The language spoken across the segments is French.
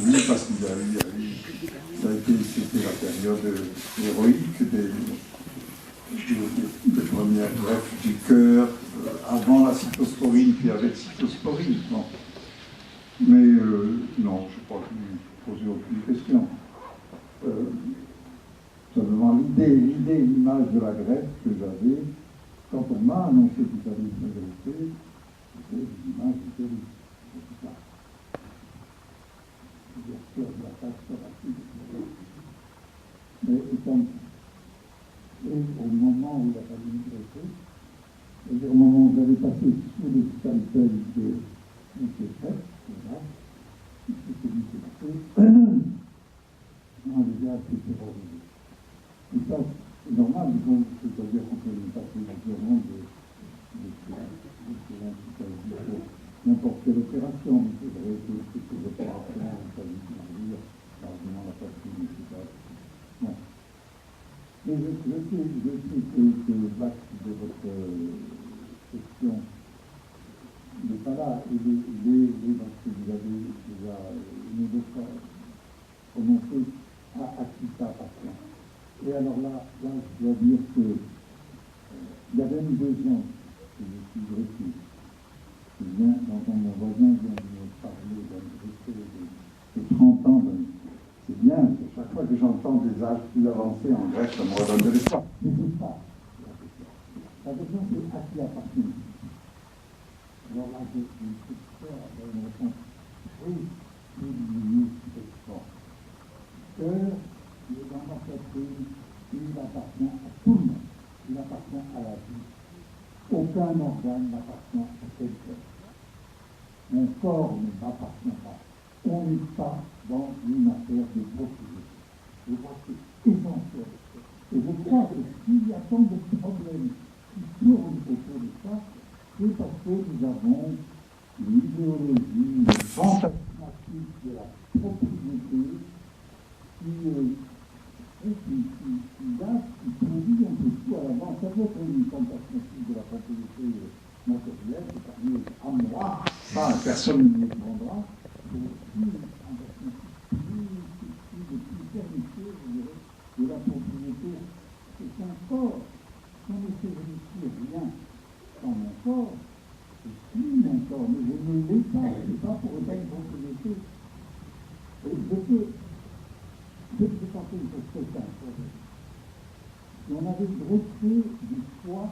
Oui, parce qu'il y a c'était la période héroïque des premières greffes du cœur, avant la cytosporine, puis avec cytosporine. Bon. Mais non, je crois que vous ne posez aucune question. Simplement l'image de la greffe que j'avais quand on m'a annoncé qu'il fallait une greffe, c'était une image du terrible. Mais au moment où il a fallu me greffer, c'est-à-dire au moment où j'avais passé sous le scalpel de M. Fett, voilà, c'était M. Fett, on déjà assez terrorisé. Et ça, c'est normal, c'est-à-dire qu'on peut passer naturellement de n'importe quelle opération, mais c'est vrai que ces opérations, on peut dire, largement la poitrine, etc. Bon. Mais je sais que l'axe de votre question n'est pas là. Il est parce que vous avez déjà une ou deux fois prononcé à Akita patient. Et alors là, je dois dire que il y a 22 ans que je suis greffé. Je viens d'entendre mon voisin vient de me parler d'un greffé de 30 ans. C'est bien, chaque fois que j'entends des âges plus avancés en greffe, ça me redonne de l'espoir. Mais c'est pas la question, c'est à qui appartient. Alors là, je suis sûr d'avoir une réponse très lumineuse, très forte. Que le dans ma poitrine, il appartient à tout le monde. Il appartient à la vie. Aucun organe n'appartient à quelqu'un. Mon corps ne m'appartient pas. On n'est pas dans une affaire de propriété. Je crois que c'est essentiel. Et je crois que s'il y a tant de problèmes qui tournent autour de ça, c'est parce que nous avons l'idéologie, le fantasmatique de la propriété qui produit un peu tout à l'avance. Ça peut être une fantasmatique de la propriété matérielle, c'est-à-dire à moi, ça, personne ne me le demandera. C'est aussi une fantasmatique plus pernicieux, je dirais, de la propriété. C'est un corps. Si on ne sait vérifier rien dans mon corps, je suis mon corps, mais je ne l'ai pas. Je n'ai pas pour autant une propriété. Et je peux passer une chose très simple. Si on avait greffé du foie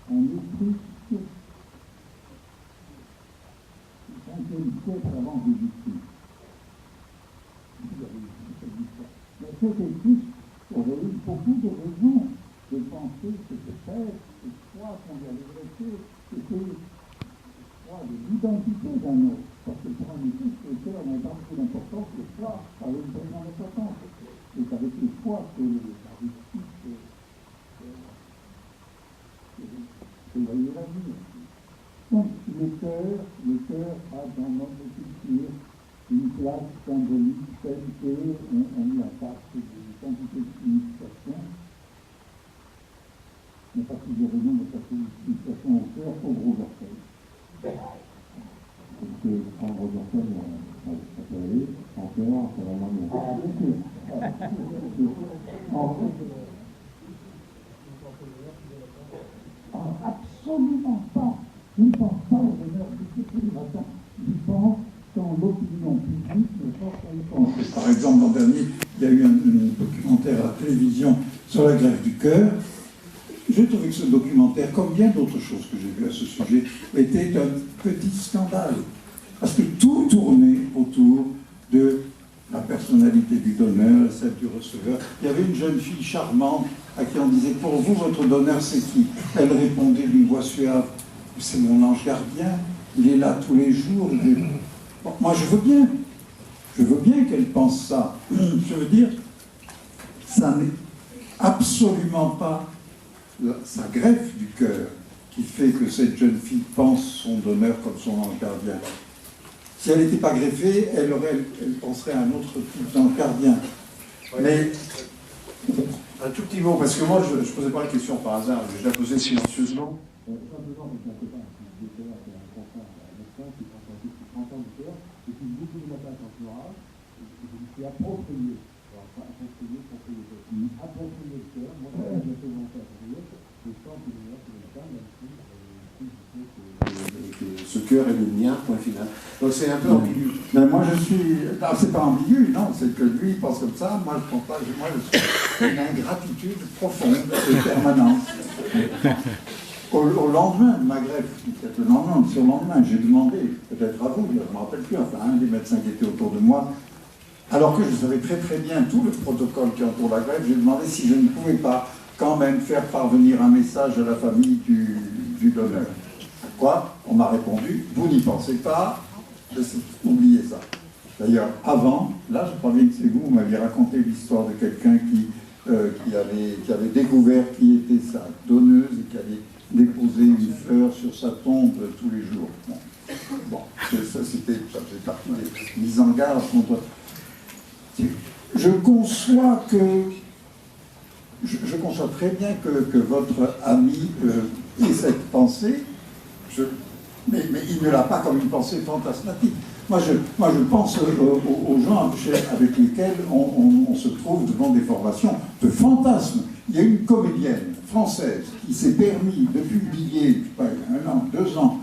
en Étruske, le 5e siècle avant Jésus-Christ. Mais cet Étrusque aurait eu beaucoup de raisons de penser que peut-être ce foie qu'on lui avait greffé, c'était le foie de l'identité d'un autre. Parce que pour un Étrusque, lequel on n'avait pas beaucoup d'importance, le foie avait une très grande importance. C'est avec le foie que l'Aristique voyait la vie. Donc, le cœur a dans notre culture une place symbolique telle qu'on y attache une quantité de signification. Mais pas plusieurs raisons de cette signification au cœur, au gros orteil. Parce que en gros orteil, ça peut aller, en cœur, c'est vraiment mieux. Absolument pas. Je ne pense pas au bonheur du matin. Je pense quand l'opinion publique ne pense pas y penser. Par exemple, l'an dernier, il y a eu un documentaire à la télévision sur la greffe du cœur. J'ai trouvé que ce documentaire, comme bien d'autres choses que j'ai vues à ce sujet, était un petit scandale. Parce que tout tournait autour de la personnalité du donneur, celle du receveur. Il y avait une jeune fille charmante à qui on disait « Pour vous, votre donneur, c'est qui ?» Elle répondait d'une voix suave « C'est mon ange gardien, il est là tous les jours. » Bon, moi, je veux bien qu'elle pense ça. Je veux dire, ça n'est absolument pas sa greffe du cœur qui fait que cette jeune fille pense son donneur comme son ange gardien. Si elle n'était pas greffée, elle penserait à un autre type d'ange gardien. Ouais. Mais un tout petit mot, parce que moi, je ne posais pas la question par hasard, je la posais silencieusement. Simplement, parce qu'on ne peut pas, si je un confrère, un médecin qui prend un petit 30 ans de cœur, et qui beaucoup de matin quand tu auras, je me suis approprié, alors pas approprié, approprié le cœur. Moi, quand j'ai fait mon cœur, je sens que le cœur, même si ce cœur est le mien, point final. Donc c'est un peu ambigu. Mais moi je suis. Non, c'est pas ambigu, non, c'est que lui il pense comme ça, moi je pense pas, moi je suis une ingratitude profonde et permanente. Au lendemain de ma greffe, peut-être le lendemain ou le surlendemain, j'ai demandé, peut-être à vous, je ne me rappelle plus, enfin un des médecins qui était autour de moi, alors que je savais très très bien tout le protocole qui entoure la greffe, j'ai demandé si je ne pouvais pas quand même faire parvenir un message à la famille du donneur. Quoi? On m'a répondu, vous n'y pensez pas, oubliez ça. D'ailleurs, avant, là je crois bien que c'est vous m'aviez raconté l'histoire de quelqu'un qui avait découvert qui était sa donneuse et qui allait déposer une fleur sur sa tombe tous les jours. Bon, ça faisait partie des mises en garde contre... Je conçois très bien que votre ami ait cette pensée, mais il ne l'a pas comme une pensée fantasmatique. Moi, je pense aux gens avec lesquels on se trouve devant des formations de fantasmes. Il y a une comédienne française qui s'est permis de publier, je sais pas, 1 an, 2 ans,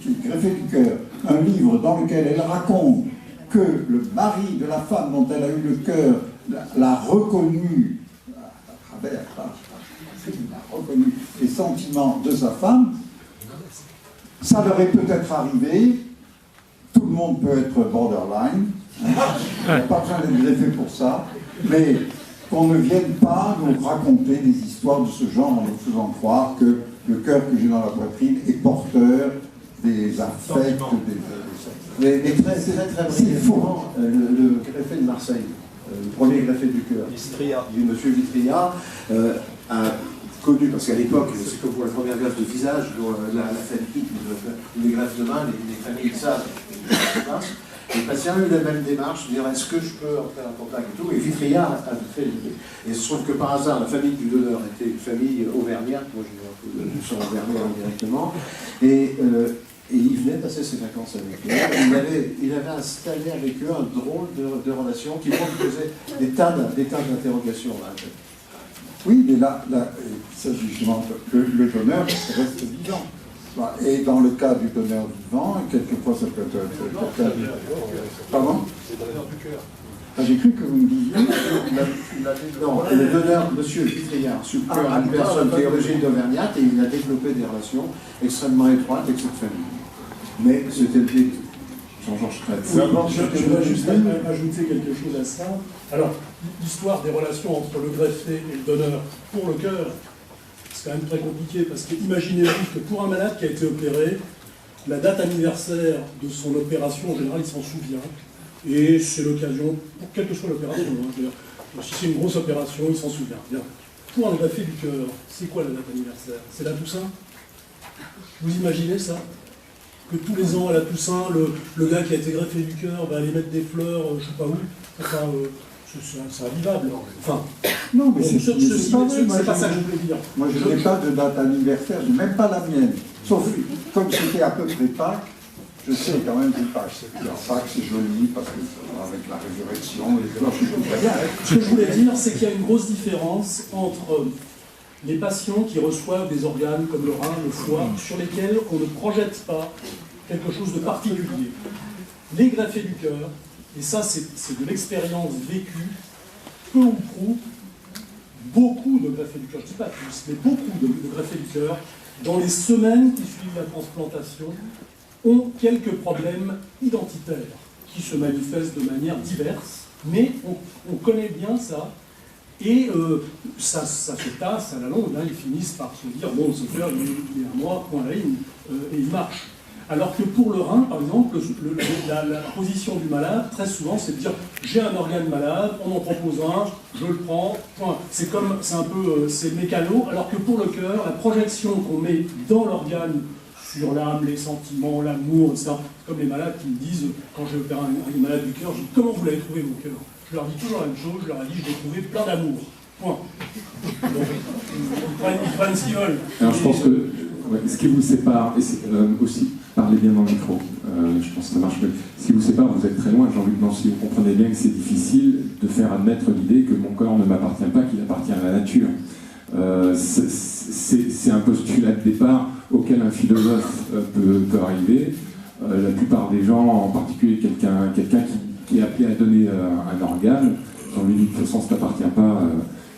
qui est greffée du cœur, un livre dans lequel elle raconte que le mari de la femme dont elle a eu le cœur l'a reconnu à travers, l'a reconnu les sentiments de sa femme. Ça leur est peut-être arrivé, tout le monde peut être borderline, il n'y a pas besoin d'être greffé pour ça, mais qu'on ne vienne pas nous raconter des histoires de ce genre en nous faisant croire que le cœur que j'ai dans la poitrine est porteur des affects, Mais très brièvement, le greffé de Marseille, le premier greffé du cœur, M. Vitria, a connu, parce qu'à l'époque, c'est comme pour la première greffe de visage, la famille, les greffes de main, les familles savent ce qui se passe. Les patients ont eu la même démarche, de dire est-ce que je peux entrer en contact et tout, et Vitria a fait l'idée. Et il se trouve que par hasard, la famille du donneur était une famille auvergnate, moi je viens un peu de son Auvergnat directement, et il venait passer ses vacances avec eux. Il avait installé avec eux un drôle de relation qui lui posait des tas d'interrogations. Oui, mais là, il s'agit justement que le donneur reste vivant. Et dans le cas du donneur vivant, quelquefois ça peut être quelqu'un... Pardon? C'est le donneur du cœur. J'ai cru que vous me disiez... Non, le donneur, M. Vitriard, une personne qui est origine d'Auvergnate, et il a développé des relations extrêmement étroites avec cette famille. Mais c'était le début. Jean-Georges Crête. Oui, je voudrais juste ajouter quelque chose à ça. Alors, l'histoire des relations entre le greffé et le donneur pour le cœur, c'est quand même très compliqué, parce que imaginez-vous que pour un malade qui a été opéré, la date anniversaire de son opération, en général, il s'en souvient, et c'est l'occasion, pour quelle que soit l'opération, si c'est une grosse opération, il s'en souvient. Bien. Pour un greffé du cœur, c'est quoi la date anniversaire? C'est la Toussaint? Vous imaginez ça? Que tous les ans, à la Toussaint, le gars qui a été greffé du cœur va aller mettre des fleurs, je ne sais pas où, enfin, c'est invivable. Enfin, non, mais c'est pas ça que je voulais dire. Moi, je n'ai pas de date anniversaire, je n'ai même pas la mienne. Sauf, comme c'était à peu près Pâques, je sais quand même que Pâques, c'est joli, parce que avec la résurrection, les cloches, je suis très bien. Ce que je voulais dire, c'est qu'il y a une grosse différence entre les patients qui reçoivent des organes comme le rein, le foie, sur lesquels on ne projette pas quelque chose de particulier. Les greffés du cœur, et ça c'est de l'expérience vécue, peu ou prou, beaucoup de greffés du cœur, je ne dis pas tous, mais beaucoup de greffés du cœur, dans les semaines qui suivent la transplantation, ont quelques problèmes identitaires qui se manifestent de manière diverse, mais on connaît bien ça. Et ça se tasse à la longue, là, ils finissent par se dire bon, ce cœur, il est à moi, point à la ligne, et il marche. Alors que pour le rein, par exemple, la position du malade, très souvent, c'est de dire j'ai un organe malade, on en propose un, je le prends, point. C'est mécano, alors que pour le cœur, la projection qu'on met dans l'organe sur l'âme, les sentiments, l'amour, etc. Comme les malades qui me disent, quand j'ai opéré un malade du cœur, je dis comment vous l'avez trouvé mon cœur? Je leur dis toujours la même chose, je leur ai dit je l'ai trouvé plein d'amour. Point. Donc, ils prennent ce qu'ils veulent. Alors je pense que ce qui vous sépare, et c'est aussi Parlez bien dans le micro, je pense que ça marche mieux. Ce qui vous sépare, vous êtes très loin, j'ai envie de penser, vous comprenez bien que c'est difficile de faire admettre l'idée que mon corps ne m'appartient pas, qu'il appartient à la nature. C'est un postulat de départ auquel un philosophe peut arriver. La plupart des gens, en particulier quelqu'un qui est appelé à donner un organe, si on lui dit de toute façon ça ne t'appartient pas,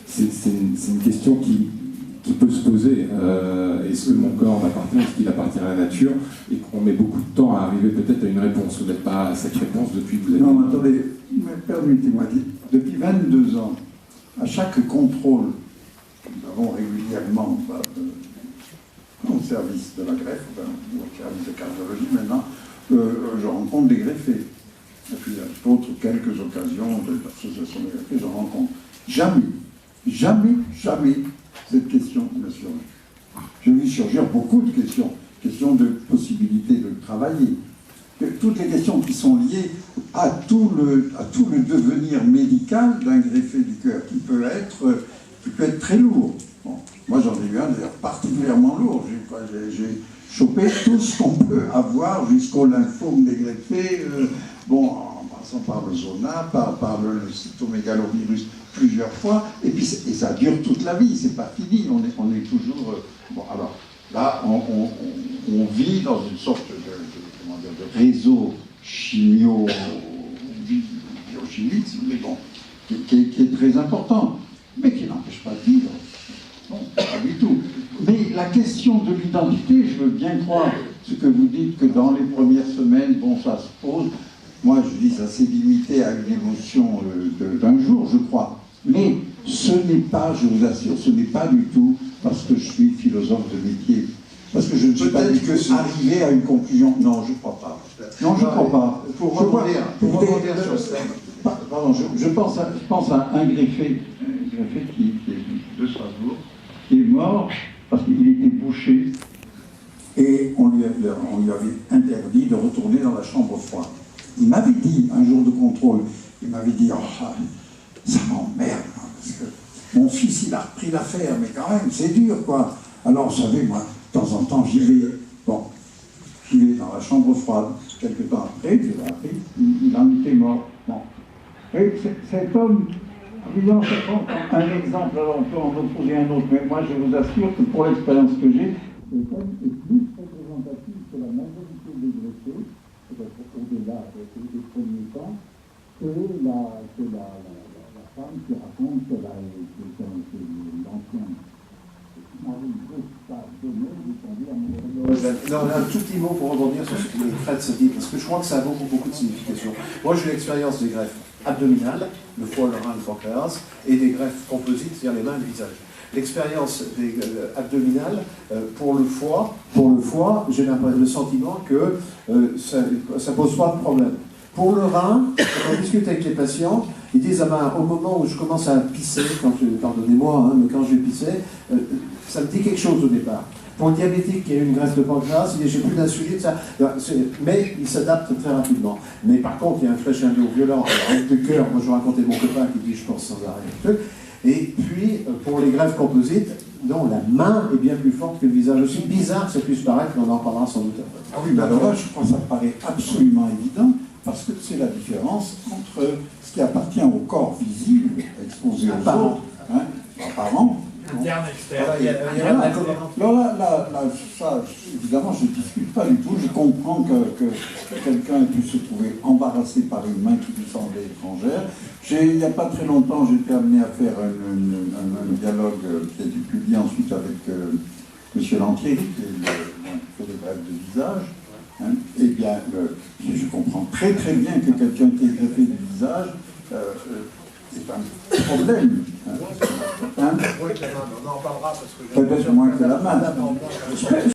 c'est une question qui peut se poser. Est-ce que mon corps m'appartient, est-ce qu'il appartient à la nature? Et qu'on met beaucoup de temps à arriver peut-être à une réponse. Vous n'êtes pas à cette réponse depuis que vous êtes... Non, attendez, permettez-moi, depuis 22 ans, à chaque contrôle, nous avons régulièrement au service de la greffe, enfin, au service de cardiologie maintenant, je rencontre des greffés. Et puis il y a d'autres quelques occasions de l'association des greffés, je rencontre. Jamais cette question ne surgit. Je vis surgir beaucoup de questions de possibilité de travailler. Toutes les questions qui sont liées à tout le devenir médical d'un greffé du cœur, qui peut être très lourd. Bon, moi j'en ai eu un d'ailleurs particulièrement lourd. J'ai chopé tout ce qu'on peut avoir jusqu'au lymphome des greffés, en passant par le zona, par le cytomégalovirus plusieurs fois, et ça dure toute la vie, c'est pas fini, on est toujours... alors là, on vit dans une sorte de réseau biochimique, mais bon, qui est très important, mais qui n'empêche pas de vivre. Non, pas du tout. Mais la question de l'identité, je veux bien croire ce que vous dites, que dans les premières semaines, ça se pose. Moi, je dis, ça s'est limité à une émotion d'un jour, je crois. Mais ce n'est pas, je vous assure, ce n'est pas du tout parce que je suis philosophe de métier. Parce que je ne suis pas du tout arrivé à une conclusion. Non, je ne crois pas. Non, je ne crois pas. Pour rebondir sur ce thème. Pardon, je pense à un greffé qui est de Strasbourg, qui est mort parce qu'il était bouché et on lui avait interdit de retourner dans la chambre froide. Il m'avait dit, un jour de contrôle, il m'avait dit, ça m'emmerde, parce que mon fils, il a repris l'affaire, mais quand même, c'est dur, quoi. Alors, vous savez, moi, de temps en temps, j'y vais dans la chambre froide. Quelques temps après, il en était mort. Bon. Et cet homme, évidemment, ça prend un exemple, alors on peut en opposer un autre, mais moi, je vous assure que pour l'expérience que j'ai, cet homme est plus représentatif que la majorité des greffés, peut-être au-delà des premiers temps, que la femme qui raconte que l'ancien mari ne pas donner, il est tombé amoureux. Non, un tout petit mot pour rebondir sur ce que Fred se dit, parce que je crois que ça a beaucoup de signification. Moi, j'ai eu l'expérience des greffes abdominales, le foie, le rein, le pancréas, et des greffes composites, c'est-à-dire les mains et le visage. L'expérience abdominale, pour le foie, j'ai le sentiment que ça ne pose pas de problème. Pour le rein, quand on discute avec les patients, ils disent au moment où je commence à pisser, pardonnez-moi, mais quand je vais pisser, ça me dit quelque chose au départ. Pour le diabétique qui a eu une greffe de pancréas, il dit j'ai plus d'insuline, mais il s'adapte très rapidement. Mais par contre, il y a un crescendo violent avec le cœur. Moi, je racontais mon copain qui dit je pense sans arrêt. Et puis, pour les greffes composites, non, la main est bien plus forte que le visage. Aussi bizarre que ça puisse paraître, mais on en parlera sans doute après. Ah oui, mais alors là, je crois que ça paraît absolument évident, parce que c'est la différence entre ce qui appartient au corps visible, exposé aux autres, apparent. Interne, externe. Alors là, ça, évidemment, je ne discute pas du tout. Je comprends que quelqu'un ait pu se trouver embarrassé par une main qui lui semblait étrangère. Il n'y a pas très longtemps, j'ai été amené à faire un dialogue qui a été publié ensuite avec M. Lantieri, qui fait des greffes de visage. Eh bien, je comprends très bien que quelqu'un qui ait greffé du visage, c'est un problème. On en parlera parce que peut-être moins que la main.